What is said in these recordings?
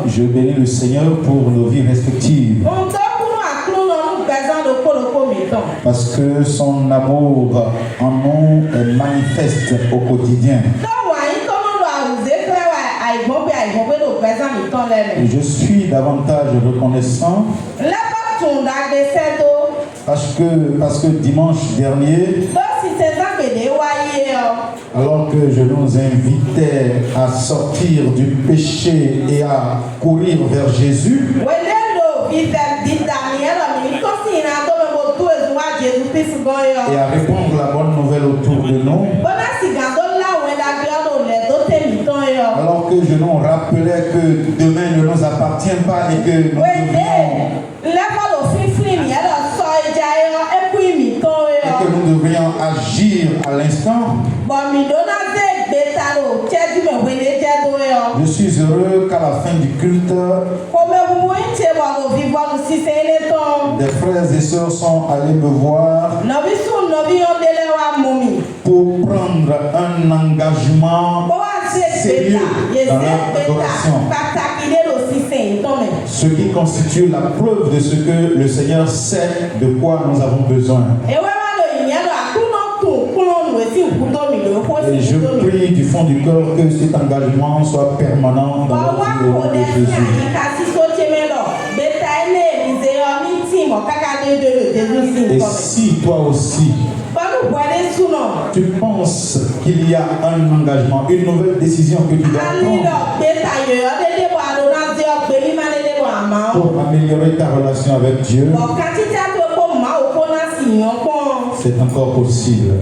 Je bénis le Seigneur pour nos vies respectives. Parce que son amour en nous est manifeste au quotidien. Je suis davantage reconnaissant parce que dimanche dernier, alors que je nous invitais à sortir du péché et à courir vers Jésus, et à répandre la bonne nouvelle autour de nous, alors que je nous rappelais que demain ne nous appartient pas et que nous devrions agir à l'instant, je suis heureux qu'à la fin du culte, des frères et sœurs sont allés me voir pour prendre un engagement sérieux dans leur adoration. Ce qui constitue la preuve de ce que le Seigneur sait de quoi nous avons besoin. Et je prie du fond du cœur que cet engagement soit permanent dans la vie de Jésus. Et si toi aussi, tu penses qu'il y a un engagement, une nouvelle décision que tu dois prendre pour améliorer ta relation avec Dieu, c'est encore possible.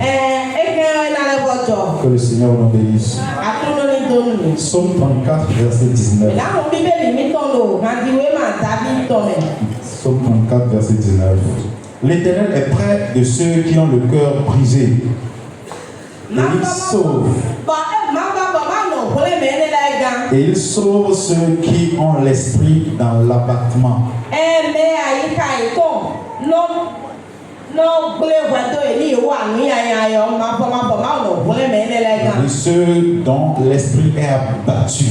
Que le Seigneur nous bénisse. Psaume 34, verset 19. Psaume 34, verset 19. L'Éternel est près de ceux qui ont le cœur brisé. Et il sauve. Et il sauve ceux qui ont l'esprit dans l'abattement. Et ceux dont l'esprit est abattu.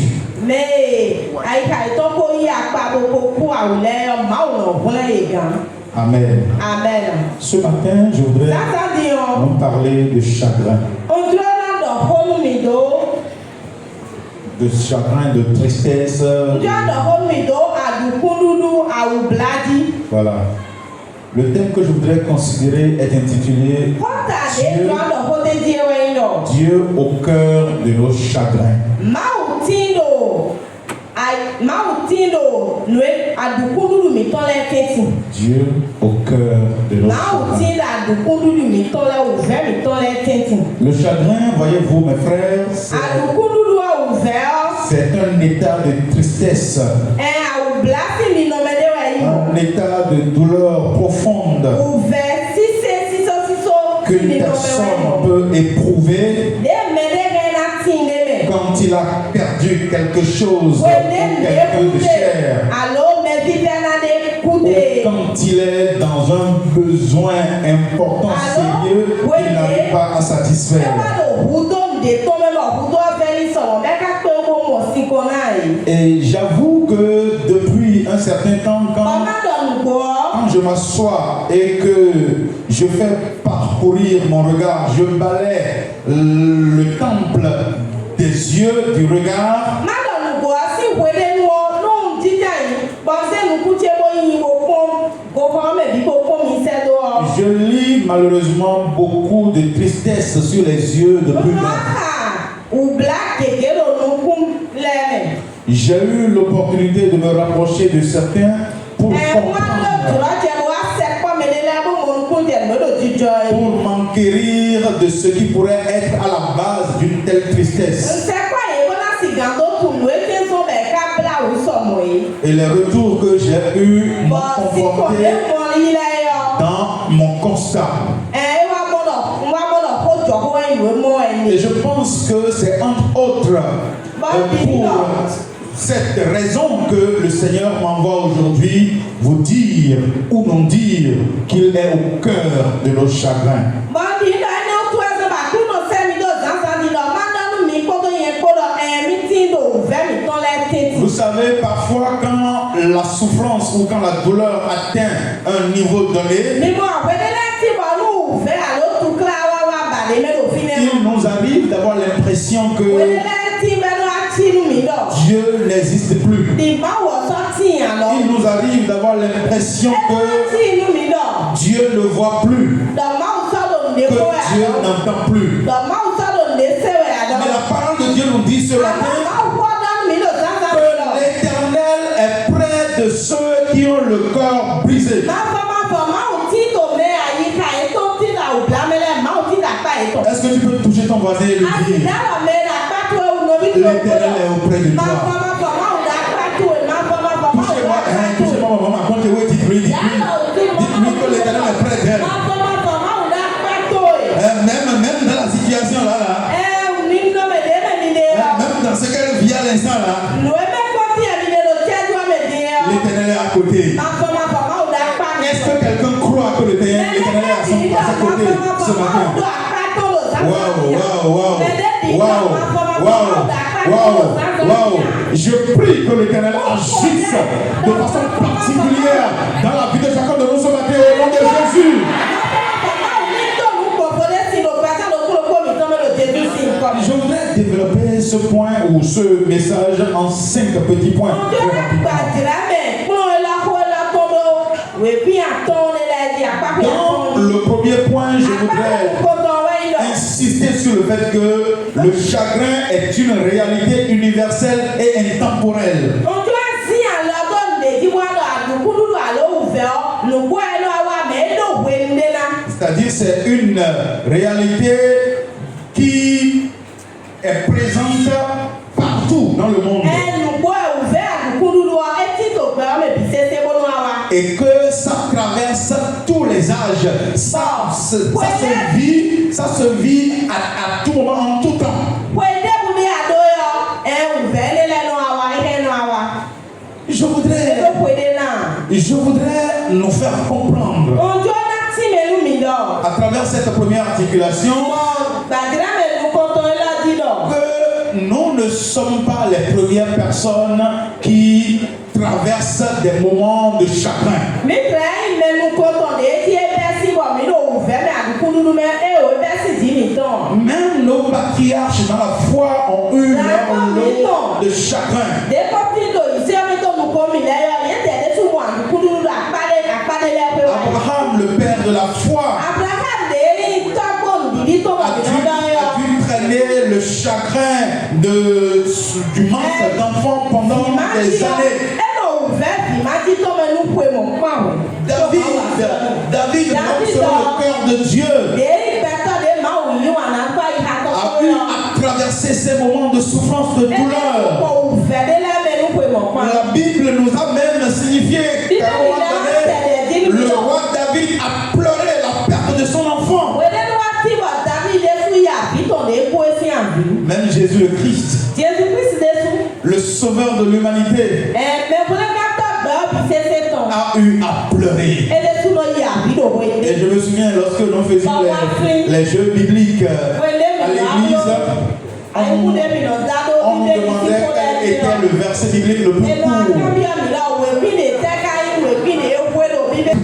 Amen. Amen. Ce matin, je voudrais nous parler de chagrin. De chagrin, de tristesse. Voilà. Le thème que je voudrais considérer est intitulé Dieu au cœur de nos chagrins. Dieu au cœur de nos chagrins. Le chagrin, voyez-vous mes frères, c'est un état de tristesse, un état de douleur profonde qu'une personne peut éprouver quand il a perdu quelque chose, quelque de cher, ou quand il est dans un besoin important, sérieux, qu'il n'arrive pas à satisfaire. Et j'avoue que depuis un certain temps, quand je m'assois et que je fais parcourir mon regard, je balaie le temple des yeux, du regard, je lis malheureusement beaucoup de tristesse sur les yeux de plus d'un. J'ai eu l'opportunité de me rapprocher de certains pour m'enquérir de ce qui pourrait être à la base d'une telle tristesse. Et les retours que j'ai eus m'ont conforté dans mon constat. Et je pense que c'est entre autres pour cette raison que le Seigneur m'envoie aujourd'hui vous dire ou non dire qu'il est au cœur de nos chagrins. savez, parfois quand la souffrance ou quand la douleur atteint un niveau donné, il nous arrive d'avoir l'impression que Dieu n'existe plus. Il nous arrive d'avoir l'impression que Dieu ne voit plus, que Dieu n'entend plus. Mais la parole de Dieu nous dit ce matin que l'Éternel est près de ceux qui ont le cœur brisé. Est-ce que tu peux toucher ton voisin et lui dire l'Éternel est auprès de toi? Touchez-moi, maman, comptez-vous, dites-lui que l'Éternel est près d'elle. Même dans la situation là, même dans ce qu'elle vit à l'instant là, l'Éternel est à côté. Est-ce que quelqu'un croit que l'Éternel est à sa côté ce matin? Waouh. Je prie que l'Éternel agisse de façon particulière dans la vie de chacun de nous ce matin au nom de Jésus. Je voudrais développer ce point ou ce message en 5 petits points. Dans le premier point, je voudrais insister sur le fait que le chagrin est une réalité universelle et intemporelle. C'est-à-dire c'est une réalité qui est présente partout dans le monde. Et que ça traverse tous les âges. Ça se vit à tout moment, en tout temps. Je voudrais nous faire comprendre à travers cette première articulation que nous ne sommes pas les premières personnes qui traversent des moments de chagrin. Même nos patriarches dans la foi ont eu leur lot de chagrin. Abraham, le père de la foi, a dû traîner le chagrin du manque d'enfants pendant des années. David, selon le cœur de Dieu, a pu traverser ces moments de souffrance, de douleur. La Bible nous a même signifié qu'à un moment donné, le roi David a pleuré la perte de son enfant. Même Jésus le Christ, le sauveur de l'humanité, a eu à pleurer. Et je me souviens lorsque nous faisions les jeux bibliques à l'église, on nous demandait quel était le verset biblique le plus court.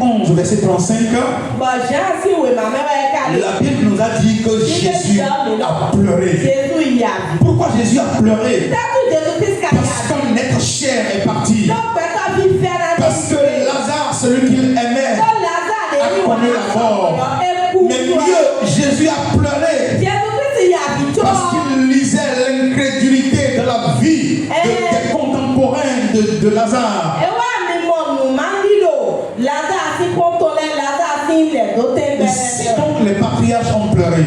11, verset 35. La Bible nous a dit que Jésus a pleuré. Pourquoi Jésus a pleuré? Parce qu'un être cher est parti. Parce que Lazare, celui qu'il aimait, a connu la mort. Mais mieux, Jésus a pleuré parce qu'il lisait l'incrédulité de la vie des contemporains de Lazare. Si donc les patriarches ont pleuré,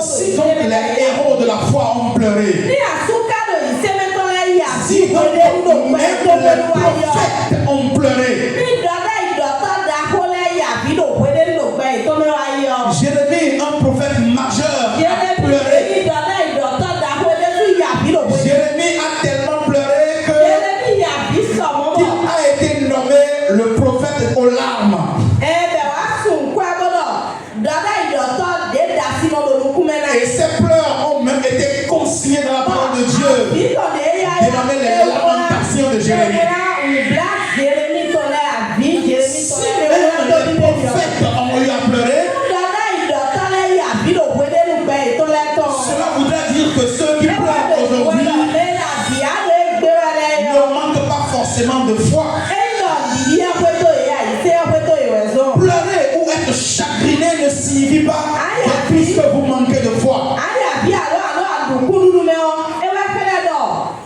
si donc les héros de la foi ont pleuré, si donc même les prophètes ont pleuré, Jérémie, un prophète majeur, a pleuré. Jérémie a tellement pleuré qu'il a été nommé le prophète aux larmes. Et ses pleurs ont même été consignés dans la parole de Dieu.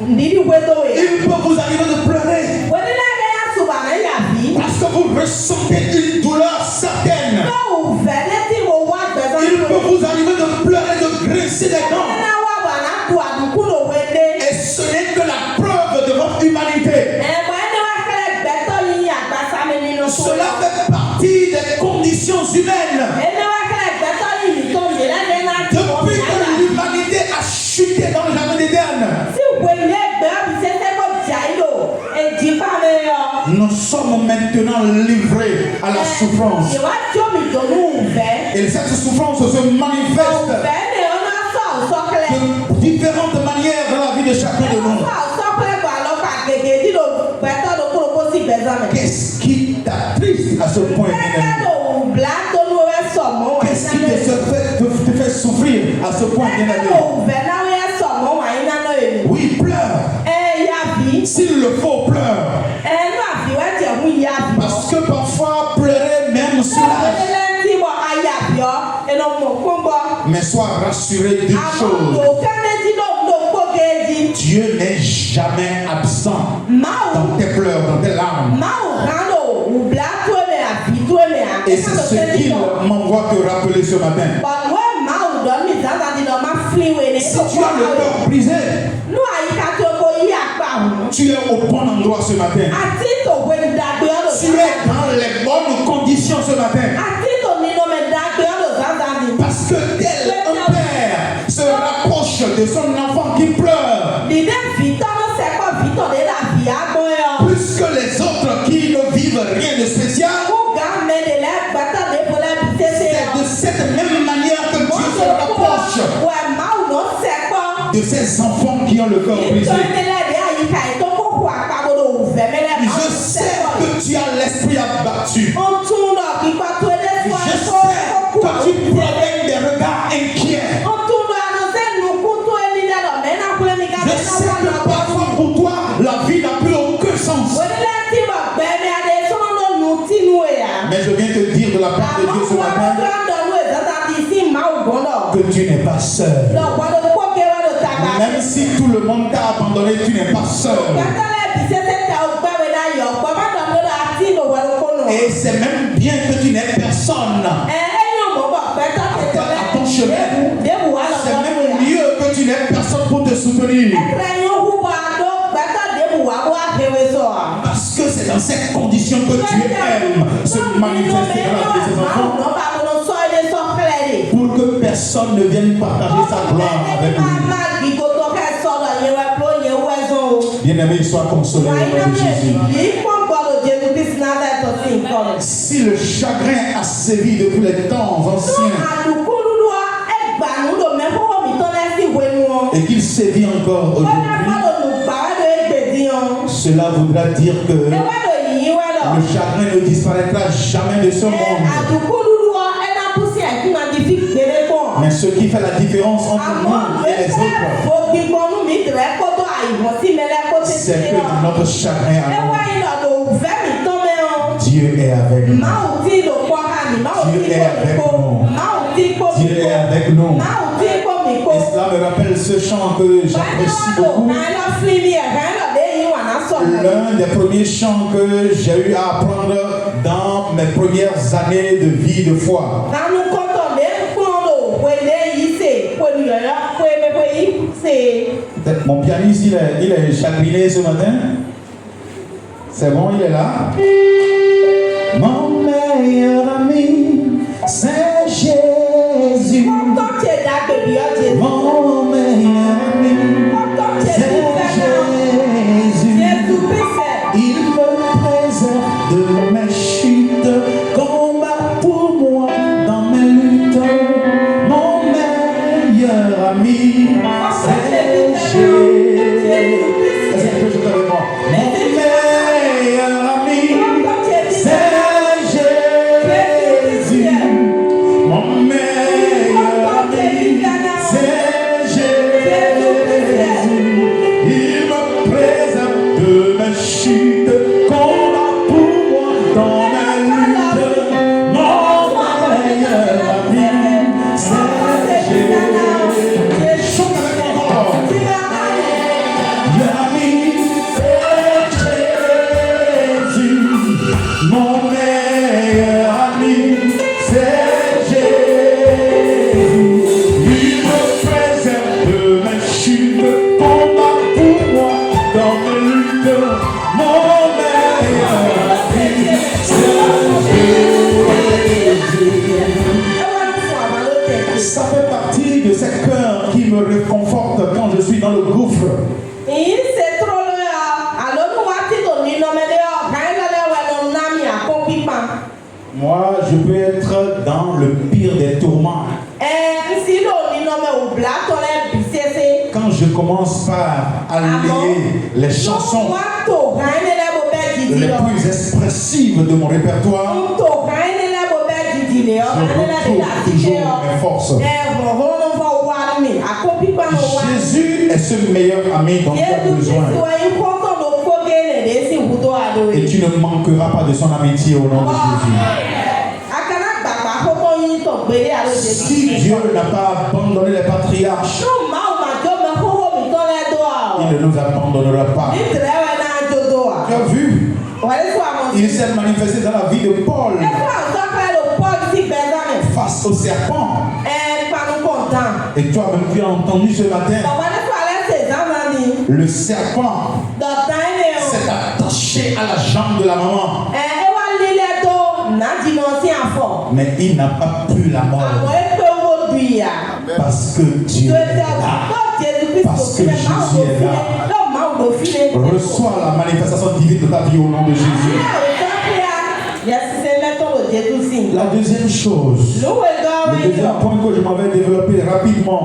Il peut vous arriver de pleurer parce que vous ressentez une douleur certaine. Il peut vous arriver de pleurer, de grincer les dents. Et ce n'est que la preuve de votre humanité. Cela fait partie des conditions humaines. Depuis que l'humanité a chuté dans le jardin d'Éden, nous sommes maintenant livrés à la souffrance. Et cette souffrance se manifeste de différentes manières dans la vie de chacun de nous. Qu'est-ce qui t'attriste à ce point, bien-aimé? Qu'est-ce qui te fait souffrir à ce point, bien-aimé? Oui, pleure. S'il le faut, pleure. Parce que parfois, pleurer même soulage. Mais sois rassuré d'une chose. Dieu n'est jamais absent dans tes pleurs, dans tes larmes. Et c'est ce qu'il m'envoie te rappeler ce matin. Si tu as le cœur brisé, tu es au bon endroit ce matin. Tu es dans les bonnes conditions ce matin. Parce que tel un père se rapproche de son enfant qui pleure, plus que les autres qui ne vivent rien de spécial, c'est de cette même manière que Dieu se rapproche de ces enfants qui ont le cœur brisé. Je sais que tu as l'esprit abattu. Je sais que tu promènes des regards inquiets. Je sais que parfois pour toi, la vie n'a plus aucun sens. Mais je viens te dire de la part de Dieu ce matin que tu n'es pas seul. Même si tout le monde t'a abandonné, tu n'es pas seul. Et c'est même bien que tu n'es personne à ton chemin. C'est même mieux que tu n'es personne pour te soutenir. Parce que c'est dans cette condition que Dieu aime se manifester dans la vie de ses enfants. Pour que personne ne vienne partager sa gloire avec lui. Bien-aimé, sois consolé au nom de Jésus. Si le chagrin a sévi depuis les temps anciens et qu'il sévit encore aujourd'hui, cela voudra dire que le chagrin ne disparaîtra jamais de ce monde. Mais ce qui fait la différence entre nous et les autres, c'est que notre chagrin à nous, Dieu est avec nous. Dieu est avec nous. Dieu est avec nous. Et cela me rappelle ce chant que j'apprécie beaucoup. L'un des premiers chants que j'ai eu à apprendre dans mes premières années de vie de foi. Mon pianiste, il est chagriné ce matin. C'est bon, il est là. Mon meilleur ami, c'est Jésus. Mon meilleur ami, c'est Jésus. Il me préserve de mes chutes, combat pour moi dans mes luttes. Mon meilleur ami, c'est Jésus. Est-ce que tu peux chanter avec moi? Mon meilleur ami, c'est Jésus. Mon meilleur ami, c'est Moi, je peux être dans le pire des tourments. Quand je commence par allier les chansons les plus expressives de mon répertoire, je retrouve toujours mes forces. Jésus est ce meilleur ami dont tu as besoin. Et tu ne manqueras pas de son amitié au nom de Jésus. Si Dieu n'a pas abandonné les patriarches, il ne nous abandonnera pas. Tu as vu? Il s'est manifesté dans la vie de Paul face au serpent. Et toi-même tu as entendu ce matin, le serpent s'est attaché à la jambe de la maman. Mais il n'a pas pu la mordre. Parce que Dieu est là. Parce que Jésus est là. Reçois la manifestation divine de ta vie au nom de Jésus. La deuxième chose, le deuxième point que je m'avais développé rapidement,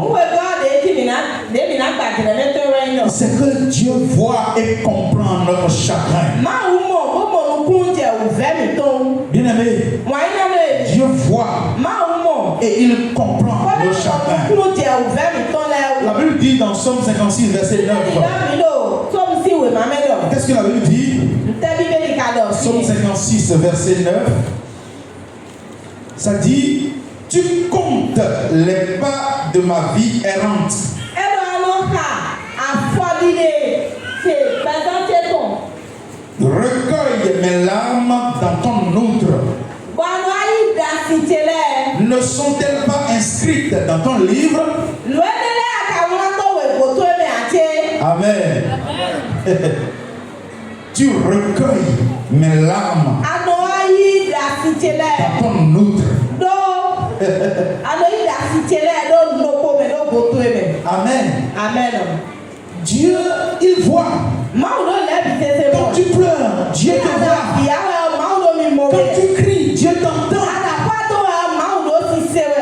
c'est que Dieu voit et comprend notre chagrin. Bien aimé, Dieu voit et il comprend nos chagrins. La Bible dit dans Somme 56, verset 9. Qu'est-ce que la Bible dit? Somme 56, verset 9. Ça dit, tu comptes les pas de ma vie errante. Recueille mes larmes dans ton outre. Ne sont-elles pas inscrites dans ton livre? Amen. Tu recueilles mes larmes dans ton outre. Amen. Amen. Dieu, il voit. Quand tu pleures, Dieu te voit. Quand tu cries, Dieu t'entend.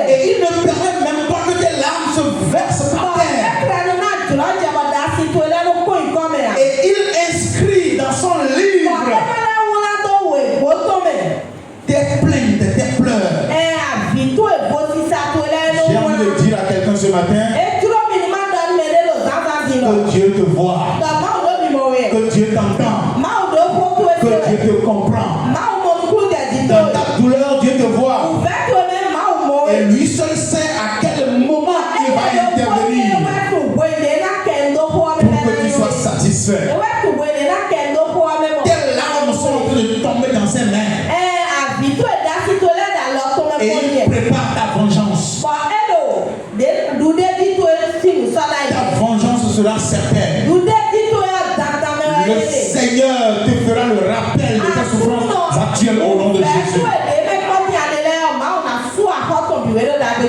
Et il ne permet même pas que tes larmes se versent par terre. Et il inscrit dans son livre tes plaintes, tes pleurs. J'ai envie de dire à quelqu'un ce matin que Dieu te voit, que Dieu t'entend, que Dieu te comprend. Dans ta douleur, Dieu te voit. Et lui seul sait à quel moment il va intervenir pour que tu sois satisfait. Tes larmes sont en train de tomber dans ses mains. Et il prépare ta vengeance. Ta vengeance sera certaine. Le Seigneur te fera le rappel de tes souffrances actuelles au nom de Jésus.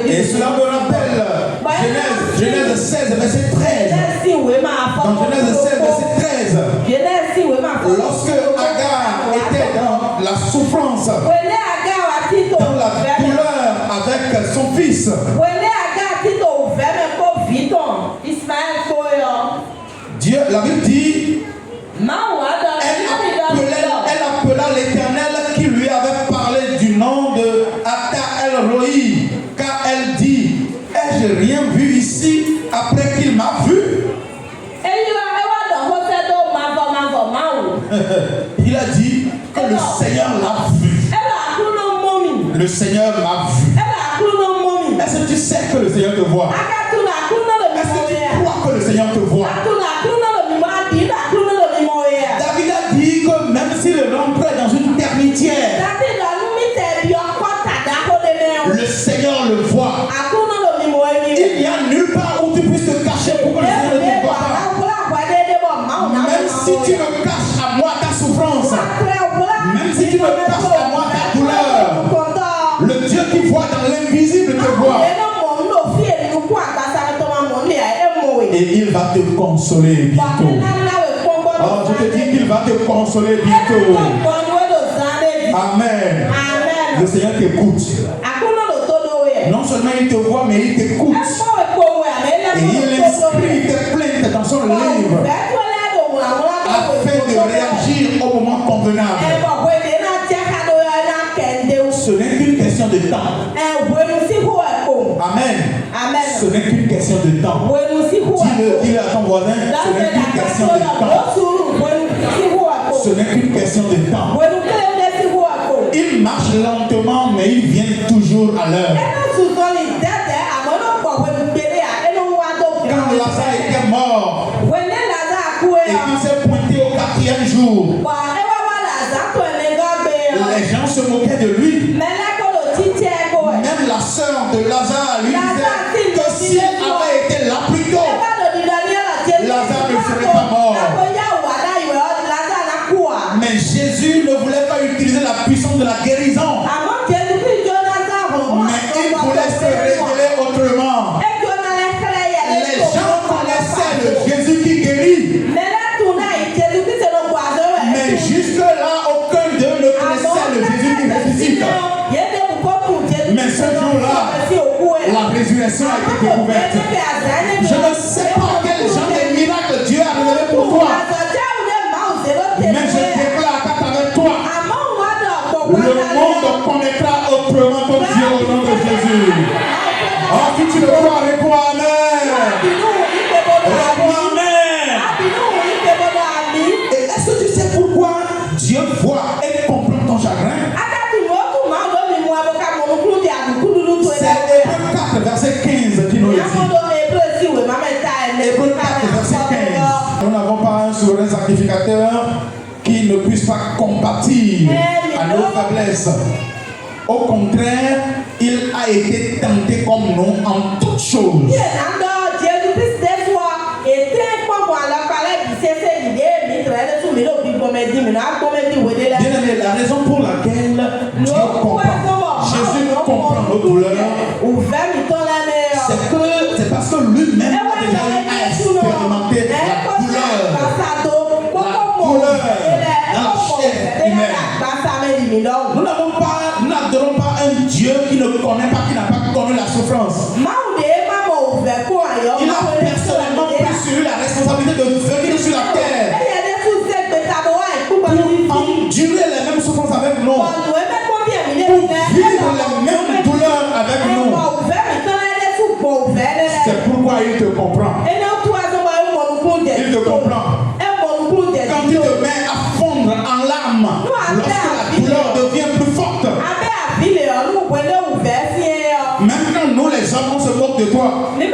Et cela me rappelle Genèse 16, verset 13. Dans Genèse 16, verset 13. Lorsque Agar était dans la souffrance, dans la douleur avec son fils, Dieu, la Bible dit, elle appela l'Éternel qui lui avait parlé du nom de Ata El-Roi, car elle dit, ai-je rien vu ici après qu'il m'a vu? Il a dit que le Seigneur l'a vu. Le Seigneur m'a vu. Est-ce que tu sais que le Seigneur te voit? Est-ce que tu crois que le Seigneur te voit? David a dit que même si le rentrait dans une ternitière, le Seigneur le voit. Il n'y a nulle part où tu puisses te cacher pour que le Seigneur ne te voit pas. Même si tu me caches à moi ta souffrance, même si tu me caches à moi ta douleur, le Dieu qui voit dans l'invisible te voit. Et il qu'il va te consoler bientôt. Oh, je te dis qu'il va te consoler bientôt. Amen. Le Seigneur t'écoute. Non seulement il te voit, mais il t'écoute. Et il inscrit tes plaintes dans son livre afin de réagir au moment convenable. Ce n'est qu'une question de temps. Amen. Ce n'est qu'une question de temps. Dis-le à ton voisin, ce n'est qu'une question de temps. Ce n'est qu'une question de temps. Il marche lentement, mais il vient toujours à l'heure. Quand Lazare était mort et qu'il s'est pointé au 4e jour, les gens se moquaient de lui. Même la sœur de Lazare lui disait que s'il avait été là plus tôt, Lazare ne serait pas mort. Mais Jésus ne voulait pas utiliser la puissance de la guérison. Mais il voulait se révéler autrement. Les gens connaissaient le Jésus qui guérit. Mais jusque-là, aucun d'eux ne connaissait le Jésus qui ressuscite. Mais ce jour-là, la résurrection a été découverte. Je ne sais pas quel genre de miracle Dieu a révélé pour toi. Mais je déclare qu'à travers toi, le monde connaîtra autrement ton Dieu au nom de Jésus. Oh, si tu le crois, réponds Amen. Réponds Amen. Et est-ce que tu sais pourquoi Dieu voit et comprend ton chagrin? C'est Hébreux 4, verset 15 qui nous le dit. Hébreux 4, verset 15. Nous n'avons pas un souverain sacrificateur qui ne puisse pas compatir à nos faiblesses. Au contraire, il a été tenté comme nous en toutes choses. Bien-aimé, la raison pour laquelle Dieu comprend, Jésus comprend nos douleurs, c'est parce que lui-même a déjà expérimenté la douleur dans la chair humaine. Nous n'adorons pas un Dieu qui ne connaît pas, qui n'a pas connu la souffrance. Il a personnellement pris sur lui la responsabilité de venir sur la terre pour endurer les mêmes souffrances avec nous, pour vivre les mêmes douleurs avec nous. C'est pourquoi il te comprend. Il te comprend. Quand il te met à fondre en larmes, lorsque la douleur devient plus forte, même quand nous les hommes on se moque de toi, même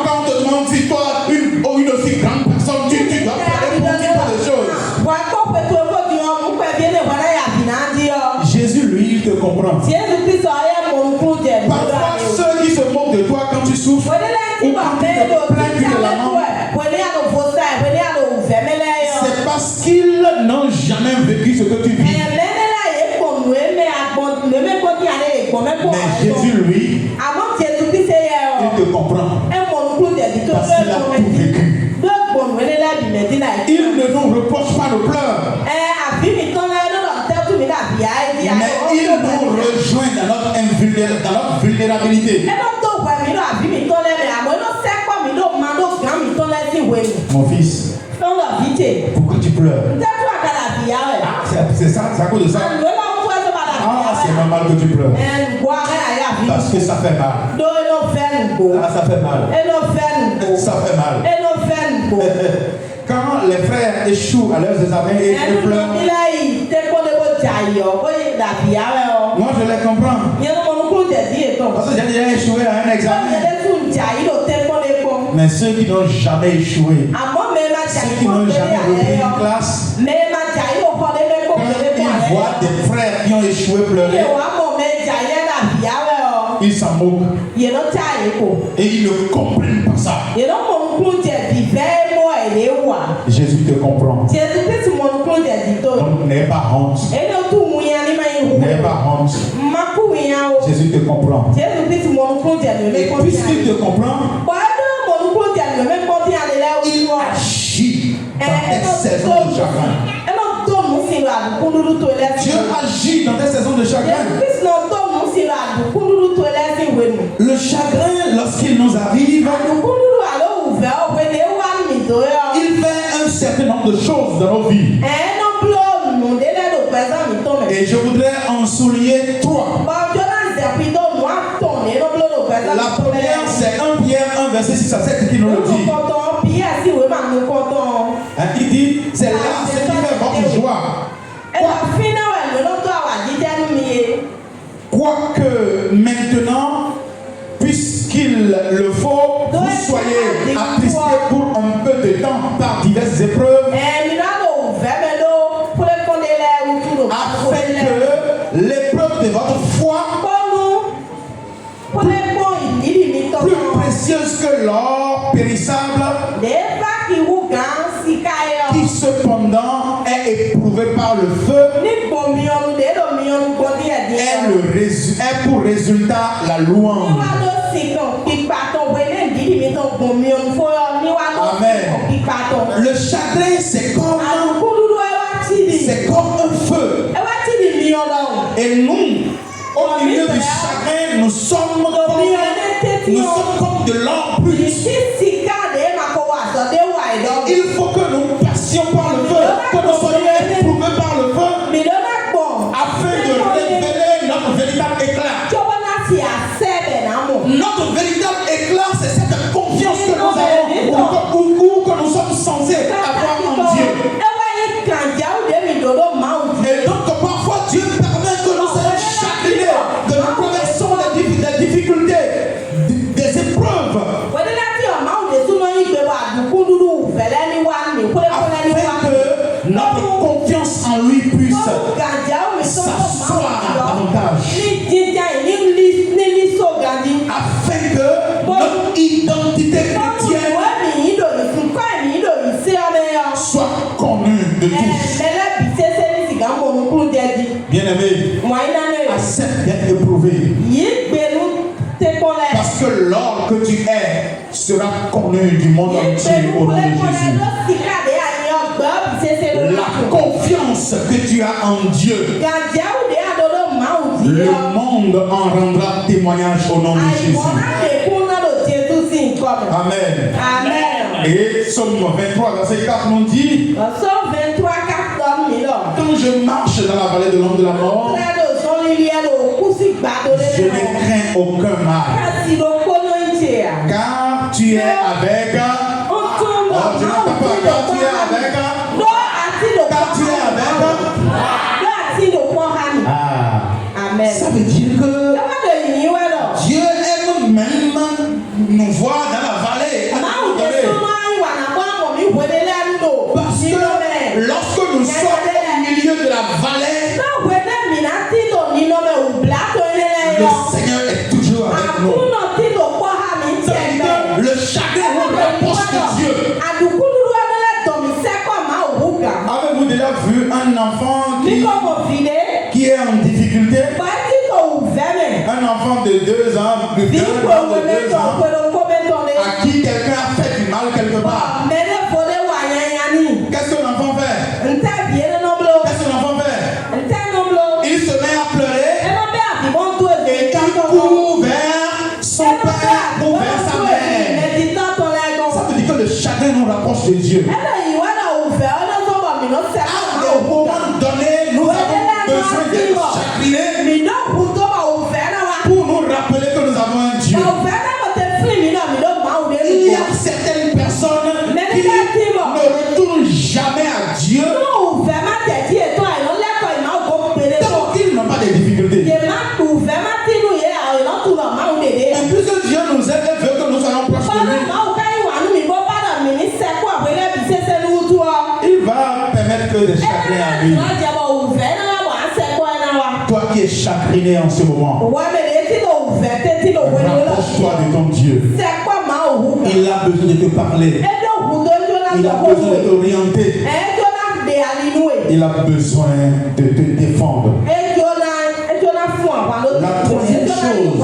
quand on te demande si toi une aussi grande personne, tu dois parler pour dire pas de choses. Jésus lui il te comprend. Parfois ceux qui se moquent de toi quand tu souffres ou quand tu te plains, tu te lamentes, c'est parce qu'ils n'ont jamais vécu ce que tu vis. Mais Jésus lui, il te comprend parce qu'il a tout vécu. Il ne nous reproche pas de pleurs, mais il nous rejoint dans notre vulnérabilité. Mon fils, pourquoi tu pleures? C'est ça, c'est à cause de ça. Ah, c'est normal que tu pleures. Parce que ça fait mal. Ah, ça fait mal. Ça fait mal. Quand les frères échouent à leurs examens et ils pleurent, moi je les comprends. Parce que j'ai déjà échoué à un examen. Mais ceux qui n'ont jamais échoué, ceux qui n'ont jamais repris une classe, quand ils voient des frères qui ont échoué pleurer, ils s'en moquent. Et ils ne comprennent pas ça. Jésus te comprend. Donc n'aie pas honte. N'aie pas honte. Jésus te comprend. Et puisqu'il te comprend, il agit dans tes saisons de chagrin. Dieu agit dans tes saisons de chagrin. Le chagrin, lorsqu'il nous arrive, il fait un certain nombre de choses dans nos vies. Et je voudrais en souligner trois. La première, c'est 1 Pierre 1, verset 6 à 7 qui nous le dit. Il dit, c'est là ce qui fait votre joie. Quoique maintenant, puisqu'il le faut, vous soyez attristés pour un peu de temps par diverses épreuves, afin que l'épreuve de votre foi, plus précieuse que l'or périssable, qui cependant est éprouvé par le feu, est pour résultat la louange. Amen. Le chagrin, c'est comme un feu. Et nous, au milieu du chagrin, nous sommes comme de l'or brut. Il faut que nous passions par le feu, que nous soyons éprouvés par le feu, afin de révéler notre véritable éclat. Notre véritable éclat, c'est cette confiance que nous avons, ou que nous sommes censés avoir en Dieu. Et donc parfois Dieu permet que nous soyons chagrinés, que nous traversons des difficultés, des épreuves, afin que notre confiance en lui puisse s'asseoir davantage, afin que notre identité chrétienne soit connue de tous. Bien-aimé, accepte d'être éprouvé, parce que l'or que tu es sera connu du monde entier au nom de Jésus. La confiance que tu as en Dieu, le monde en rendra témoignage au nom de Jésus. Amen. Et Psaume 23, verset 4 nous dit, quand je marche dans la vallée de l'ombre de la mort, je ne crains aucun mal, car tu es avec. Je ne t'entends pas. Car tu es avec. Car tu es avec. Amen. Ça veut dire que Dieu aime même nous voir dans la vallée. Parce que lorsque nous sommes au milieu de la vallée, le Seigneur est toujours avec nous. Le chagrin nous rapproche de Dieu. Avez-vous déjà vu un enfant qui est en difficulté? Un enfant de 2 ans, à qui quelqu'un a fait du mal quelque part. Qu'est-ce que l'enfant fait? Qu'est-ce que l'enfant fait? Il se met à pleurer. Et il court vers son père ou vers sa mère. Ça veut dire que le chagrin nous rapproche de Dieu. À un moment donné, nous avons besoin d'être chagrinés pour nous rappeler que nous avons un Dieu. Il y a certaines personnes qui ne retournent jamais à Dieu tant qu'ils n'ont pas de difficultés. Et puisque Dieu nous aide et veut que nous soyons proches de lui, il va permettre que des chagrins arrivent. Toi qui es chagriné en ce moment, rapproche-toi de ton Dieu. Il a besoin de te parler. Il a besoin de t'orienter. Il a besoin de te défendre. La troisième chose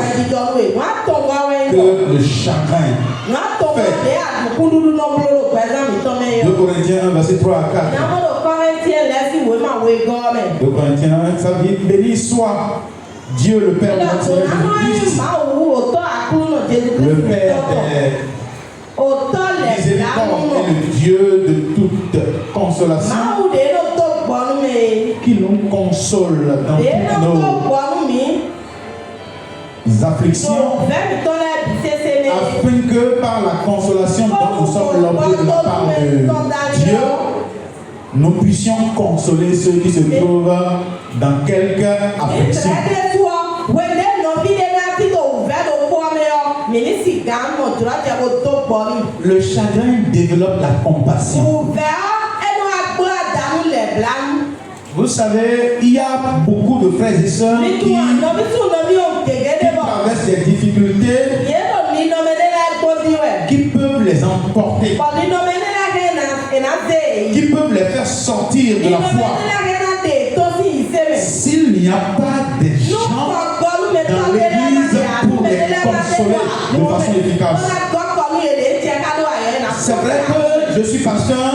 que le chagrin fait. 2 Corinthiens 1, verset 3 à 4. 2 Corinthiens 1, ça dit, béni soit Dieu le Père de notre Seigneur Jésus-Christ, le Père des miséricordes et le Dieu de toute consolation, qui nous console dans toutes nos afflictions, afin que par la consolation dont nous sommes l'objet de la part de Dieu, nous puissions consoler ceux qui se trouvent dans quelque affliction. Le chagrin développe la compassion. Vous savez, il y a beaucoup de frères et sœurs qui traversent des difficultés qui peuvent les emporter, qui peuvent les faire sortir de la foi. S'il n'y a pas des gens dans l'église pour les consoler de façon efficace. C'est vrai que je suis pasteur,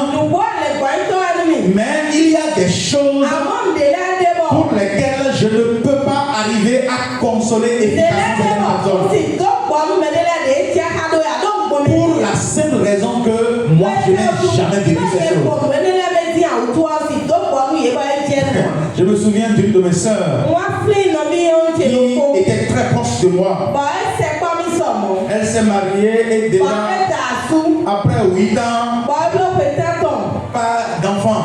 mais il y a des choses pour lesquelles je ne peux pas arriver à consoler efficacement les personnes. Pour la simple raison que moi je n'ai jamais vécu ces choses. Je me souviens d'une de mes sœurs qui était très proche de moi. Elle s'est mariée et déjà après 8 ans, pas d'enfant.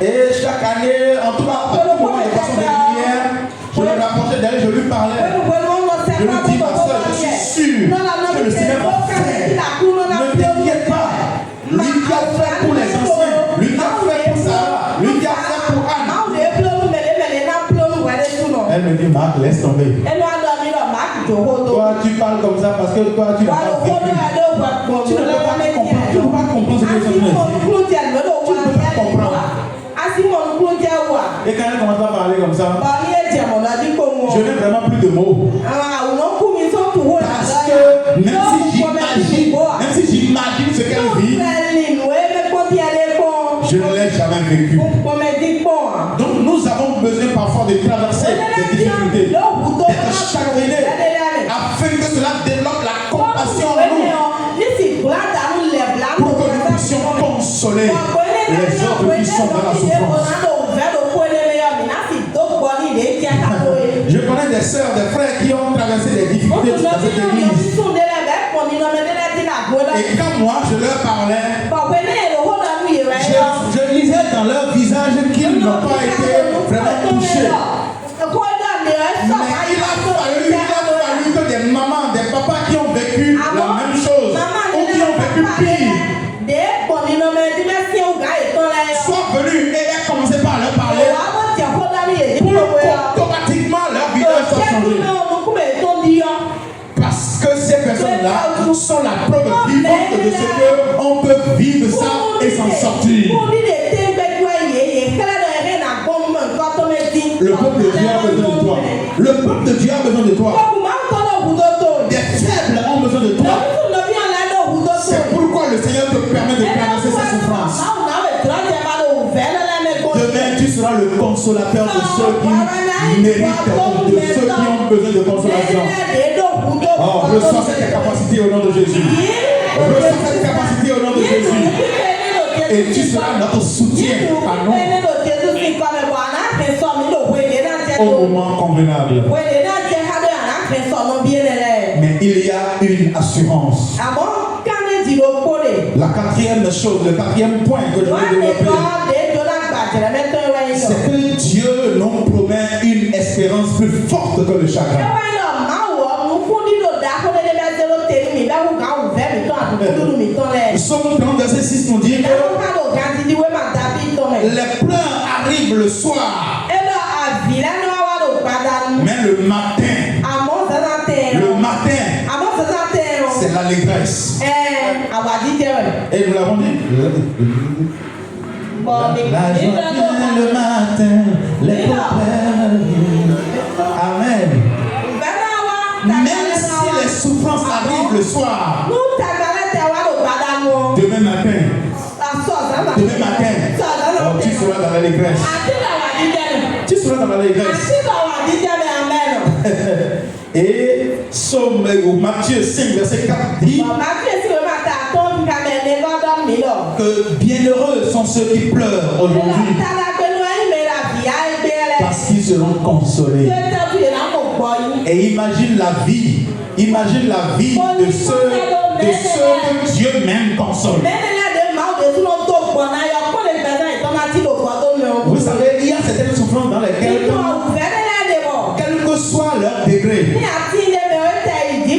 Et chaque année, en tout cas, de façon régulière, je me rapprochais d'elle, je lui parlais. Je lui dis, ma soeur, je suis sûr que le Seigneur va faire. Ne t'inquiète pas. Lui qui a fait pour les anciens, lui qui a fait pour Sarah, lui qui a fait pour Anne. Elle me dit, Marc, laisse tomber. Toi, tu parles comme ça parce que toi, tu n'as pas vécu. Tu ne peux pas comprendre. Tu ne peux pas comprendre ce que je dis. Tu ne peux pas comprendre. Et quand elle commence à parler comme ça, je n'ai vraiment plus de mots. Parce que même si j'imagine ce qu'elle vit, je ne l'ai jamais vécu. Donc nous avons besoin parfois de traverser des difficultés, d'être chagrinés, afin que cela développe la compassion en nous, pour que nous puissions consoler les autres qui sont dans la souffrance. Je connais des sœurs, des frères qui ont traversé des difficultés dans cette église. Et quand moi je leur parlais, je lisais dans leur visage qu'ils n'ont pas été vraiment touchés. Mais il a fallu que des mamans, des papas qui ont vécu la même chose, ou qui ont vécu pire, soient venus et aient commencé par leur parler, pour automatiquement leur visage soit changé. Parce que ces personnes-là sont la preuve vivante de ce qu'on peut vivre ça et s'en sortir. Le peuple de Dieu a besoin de toi. Le peuple de Dieu a besoin de toi. Des faibles ont besoin de toi. C'est pourquoi le Seigneur te permet de traverser ces souffrances. Demain, tu seras le consolateur de ceux qui méritent, de ceux qui ont besoin de consolation. Oh, reçois cette capacité au nom de Jésus. Reçois cette capacité au nom de Jésus. Et tu seras notre soutien à nous au moment convenable. Mais il y a une assurance. La quatrième chose, le quatrième point que je veux développer, c'est que Dieu nous promet une espérance plus forte que le chagrin. Psaume 30, verset 6 nous dit que les pleurs arrivent le soir, mais le matin, c'est l'allégresse. Et nous l'avons dit. La joie vient le matin, les problèmes. Amen. Même si les souffrances arrivent le soir, demain matin, tu seras dans l'allégresse. Tu seras dans l'allégresse. Et Matthieu 5, verset 4 dit que bienheureux sont ceux qui pleurent aujourd'hui, parce qu'ils seront consolés. Et imagine la vie de ceux que Dieu même console. Vous savez, il y a certaines souffrances dans lesquelles, quel que soit leur degré,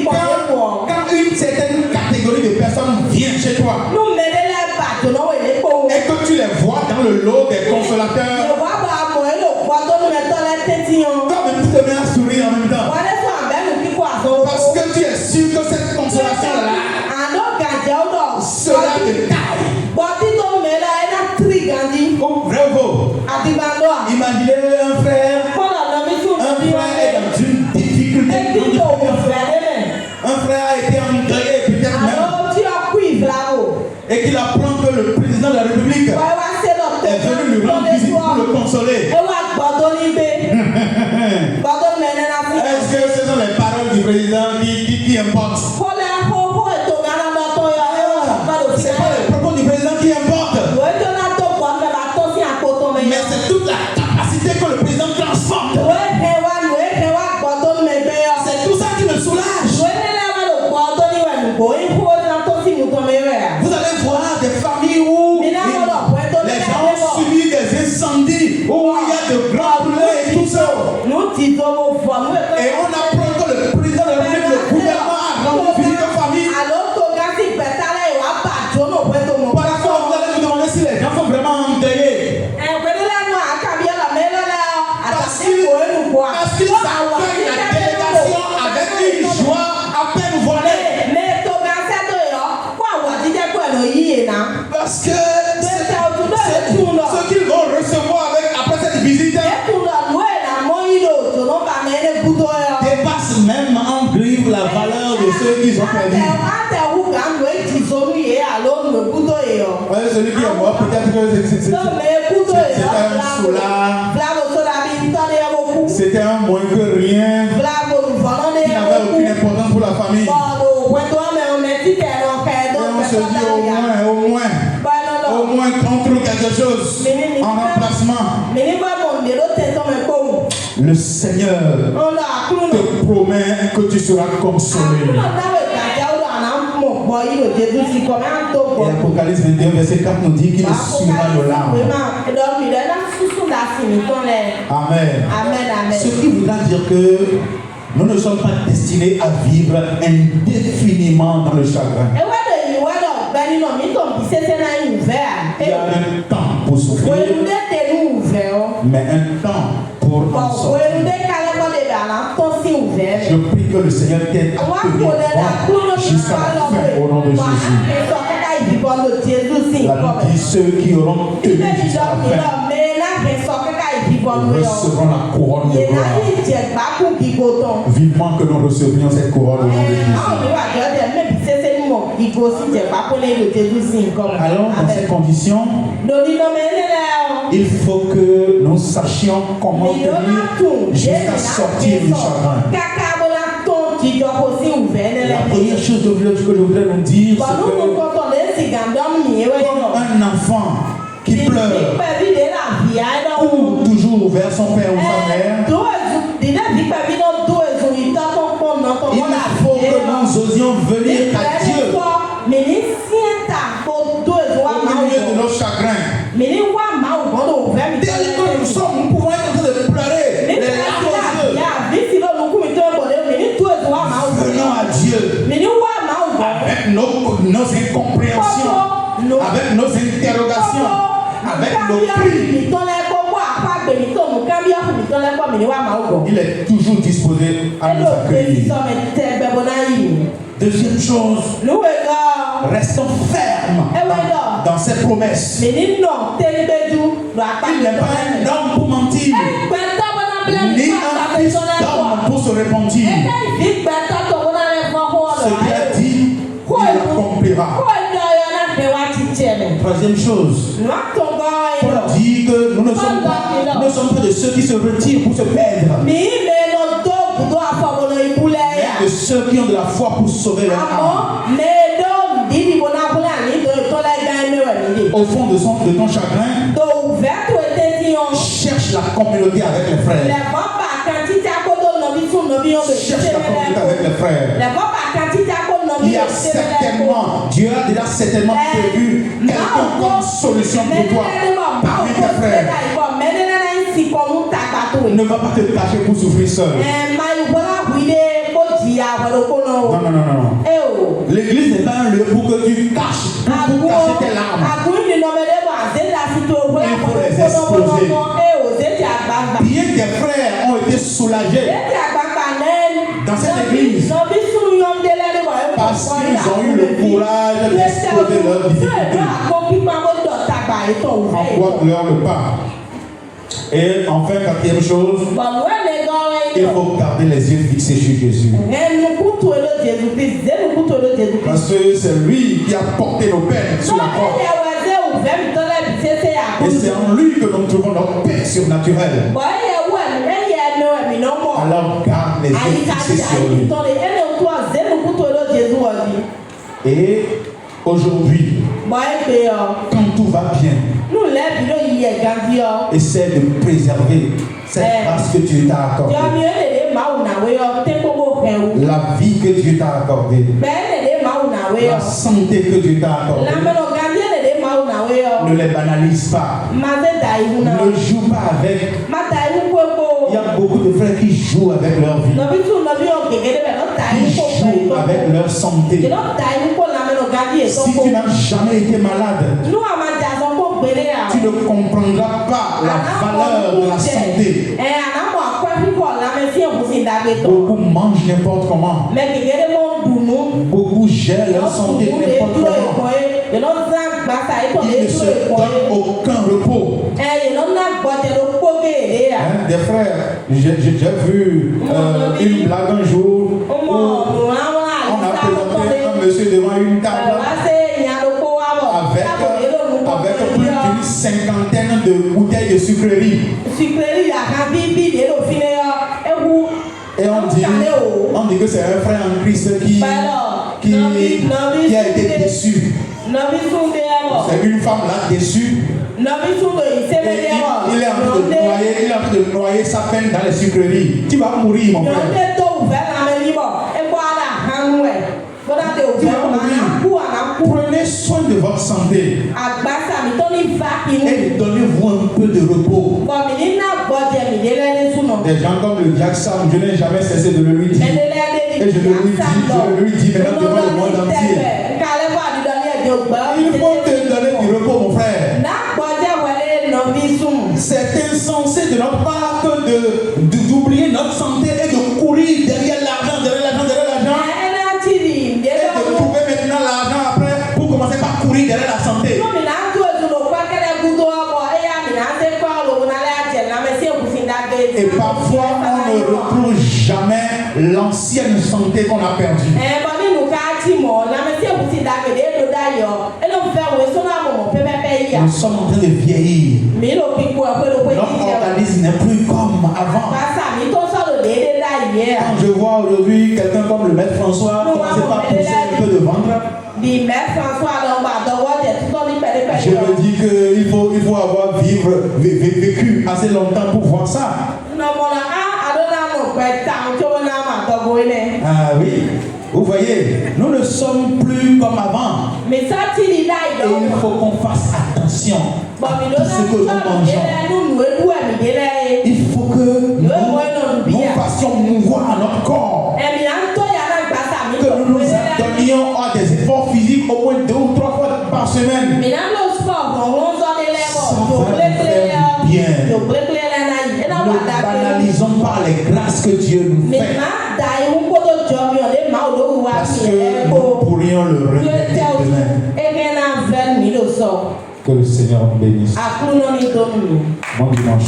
quand une certaine catégorie de personnes vient chez toi et que tu les vois dans le lot des consolateurs, toi-même tu te mets à sourire en même temps, parce que tu es sûr que cette consolation-là sera de taille. Vrai ou faux? Imaginez un frère est dans une difficulté. Un frère a été endeuillé peut-être même, et qu'il apprend que le président de la République est venu lui rendre visite pour le consoler. Est-ce que ce sont les paroles du président qui importent? C'est pas les propos du président qui importent, mais c'est toute la capacité que le président transporte. C'est tout ça qui me soulage. Vous allez voir des familles où les gens ont subi des incendies, où il y a de grands brûlés et tout ça. Et on apprend que le président de la République, le gouvernement a rendu visite aux familles. Parfois, vous allez vous demander si les gens sont vraiment endeuillés. Parce qu'ils accueillent la délégation avec une joie à peine voilée. Parce que ce qu'ils vont recevoir après cette visite dépasse même en grive la valeur de ceux qu'ils ont perdus. Ouais, celui qui est mort, peut-être que c'était un soulard, c'était un moins que rien, qui n'avait aucune importance pour la famille. Et on se dit au moins qu'on trouve quelque chose en remplacement. Le Seigneur te promet que tu seras consolé. Et Apocalypse 21, verset 4 nous dit qu'il essuiera nos larmes. Amen. Ce qui voudra dire que nous ne sommes pas destinés à vivre indéfiniment dans le chagrin. Il y a un temps pour souffrir, mais un temps pour en sortir. Je prie que le Seigneur t'aide à tenir jusqu'à la fin au nom de Jésus. La Bible dit ceux qui auront tenu jusqu'à la fin recevront la couronne de gloire. Vivement que nous recevions cette couronne au nom de Jésus. Alors, dans ces conditions, il faut que nous sachions comment tenir jusqu'à sortir du chagrin. La première chose que je voudrais nous dire, c'est que comme un enfant qui pleure ou toujours vers son père ou sa mère, il faut que nous osions venir à Dieu au milieu de nos chagrins. Dès que nous sommes, nous pouvons être en train de pleurer les larmes aux yeux. Venons à Dieu avec nos incompréhensions, avec nos interrogations, avec nos cris. Il est toujours disposé à nous accueillir. Deuxième chose, restons fermes dans ses promesses. Il n'est pas un homme pour mentir, ni un fils d'homme pour se repentir. t'aidera. Troisième chose, Paul dit que nous ne sommes pas de ceux qui se retirent pour se perdre, mais de ceux qui ont de la foi pour sauver leur âme. Au fond de ton chagrin, cherche la communauté avec les frères. Cherche la communauté avec les frères. Il y a certainement, Dieu a déjà certainement prévu quelqu'un comme solution pour toi parmi tes frères. Ne va pas te cacher pour souffrir seul. Non. L'église n'est pas un lieu pour que tu caches, pour cacher tes larmes. Il faut les exposer. Bien des frères ont été soulagés dans cette église parce qu'ils ont eu le courage d'exposer leurs difficultés. Emboîte-leur le pas. Et enfin, quatrième chose, il faut garder les yeux fixés sur Jésus. Parce que c'est lui qui a porté nos peines sur la croix. Et c'est en lui que nous trouvons notre paix surnaturelle. Alors garde les yeux fixés sur lui. Et aujourd'hui, quand tout va bien, essaie de préserver cette grâce que Dieu t'a accordée, la vie que Dieu t'a accordée, la santé que Dieu t'a accordée. Ne les banalise pas. Ne joue pas avec. Il y a beaucoup de frères qui jouent avec leur vie, qui jouent avec leur santé. Si tu n'as jamais été malade, tu ne comprendras pas la valeur de la santé. Beaucoup mangent n'importe comment. Beaucoup gèrent leur santé n'importe comment. Ils ne se donnent aucun repos. Des frères, j'ai vu une blague un jour où on a présenté un monsieur devant une table avec plus d'une cinquantaine de bouteilles de sucreries. Et on dit que c'est un frère en Christ qui a été déçu. C'est une femme là déçue. Il est en train de noyer sa peine dans les sucreries. Tu vas mourir, mon frère. Prenez soin de votre santé et donnez-vous un peu de repos. Des gens comme le Jack Sam, je n'ai jamais cessé de le lui dire. Et je le lui dis maintenant devant le monde entier. Il faut te donner du repos, mon frère. C'est insensé de notre part d'oublier notre santé et de courir derrière l'argent, et de trouver maintenant l'argent après pour commencer par courir derrière la santé. Et parfois on ne retrouve jamais l'ancienne santé qu'on a perdue. Nous sommes en train de vieillir. Notre organisme n'est plus comme avant. Quand je vois aujourd'hui quelqu'un comme le maître François commencer par pousser un peu de ventre, je me dis qu'il faut avoir vécu assez longtemps pour voir ça. Ah oui, vous voyez, nous ne sommes plus comme avant. Et il faut qu'on fasse attention à tout ce que nous mangeons. Il faut que nous fassions mouvoir notre corps. Que nous nous donnions à des efforts physiques au moins 2 ou 3 fois par semaine. Ça va faire du bien. Ne banalisons pas les grâces que Dieu nous fait. Parce que nous pourrions le regretter demain. Que le Seigneur nous bénisse. Bon dimanche.